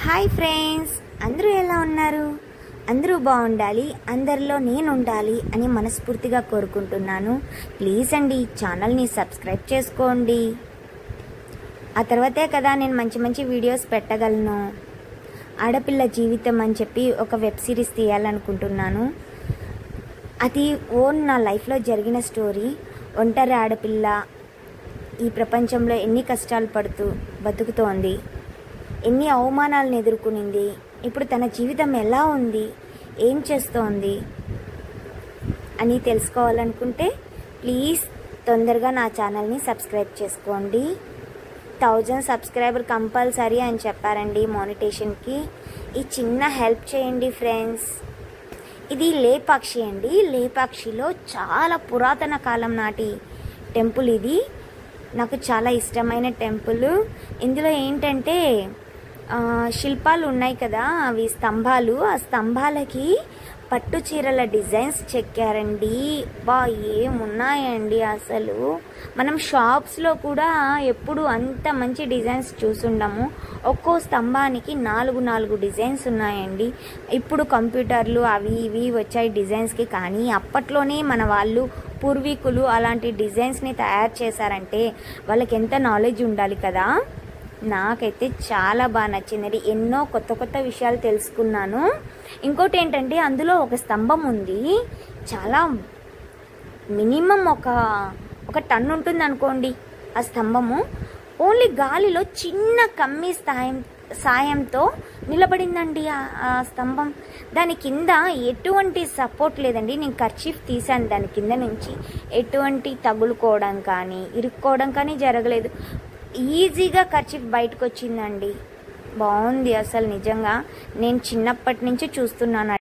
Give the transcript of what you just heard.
Hi friends, అందరూ ఎలా ఉన్నారు? అందరూ బాగుండాలి, అందరిలో నేను ఉండాలి అని మనస్ఫూర్తిగా కోరుకుంటున్నాను. ప్లీజ్ అండి ఛానల్ని సబ్స్క్రైబ్ చేసుకోండి. ఆ తర్వాతే కదా నేను మంచి మంచి వీడియోస్ పెట్టగలను. ఆడపిల్ల జీవితం అని చెప్పి ఒక వెబ్ సిరీస్ తీయాలనుకుంటున్నాను. అది నా లైఫ్లో జరిగిన స్టోరీ. ఒంటరి ఆడపిల్ల ఈ ప్రపంచంలో ఎన్ని కష్టాలు పడుతూ బతుకుతోంది, ఎన్ని అవమానాలను ఎదుర్కొనింది, ఇప్పుడు తన జీవితం ఎలా ఉంది, ఏం చేస్తోంది అని తెలుసుకోవాలనుకుంటే ప్లీజ్ తొందరగా నా ఛానల్ని సబ్స్క్రైబ్ చేసుకోండి. 1000 సబ్స్క్రైబర్ కంపల్సరీ అని చెప్పారండి మానిటేషన్కి. ఈ చిన్న హెల్ప్ చేయండి ఫ్రెండ్స్. ఇది లేపాక్షి అండి. లేపాక్షిలో చాలా పురాతన కాలం నాటి టెంపుల్ ఇది. నాకు చాలా ఇష్టమైన టెంపుల్. ఇందులో ఏంటంటే శిల్పాలు ఉన్నాయి కదా, అవి స్తంభాలు. ఆ స్తంభాలకి పట్టు చీరల డిజైన్స్ చెక్కారండి. ఏమున్నాయండి అసలు. మనం షాప్స్లో కూడా ఎప్పుడు అంత మంచి డిజైన్స్ చూసుండము. ఒక్కో స్తంభానికి 4 డిజైన్స్ ఉన్నాయండి. ఇప్పుడు కంప్యూటర్లు అవి ఇవి వచ్చాయి డిజైన్స్కి, కానీ అప్పట్లోనే మన వాళ్ళు పూర్వీకులు అలాంటి డిజైన్స్ని తయారు చేశారంటే వాళ్ళకి ఎంత నాలెడ్జ్ ఉండాలి కదా. నాకైతే చాలా బాగా నచ్చింది. ఎన్నో కొత్త విషయాలు తెలుసుకున్నాను. ఇంకోటి ఏంటంటే అందులో ఒక స్తంభం ఉంది, చాలా మినిమం ఒక టన్ ఉంటుంది అనుకోండి ఆ స్తంభము. ఓన్లీ గాలిలో చిన్న కమ్మి సాయంతో నిలబడిందండి ఆ స్తంభం. దాని కింద ఎటువంటి సపోర్ట్ లేదండి. నేను కర్చీఫ్ తీసాను దాని కింద నుంచి. ఎటువంటి తగులుకోవడం కానీ ఇరుక్కోవడం కానీ జరగలేదు. ఈజీగా కర్చీఫ్ బయటకు వచ్చిందండి. బాగుంది అసలు. నిజంగా నేను చిన్నప్పటి నుంచి చూస్తున్నాను.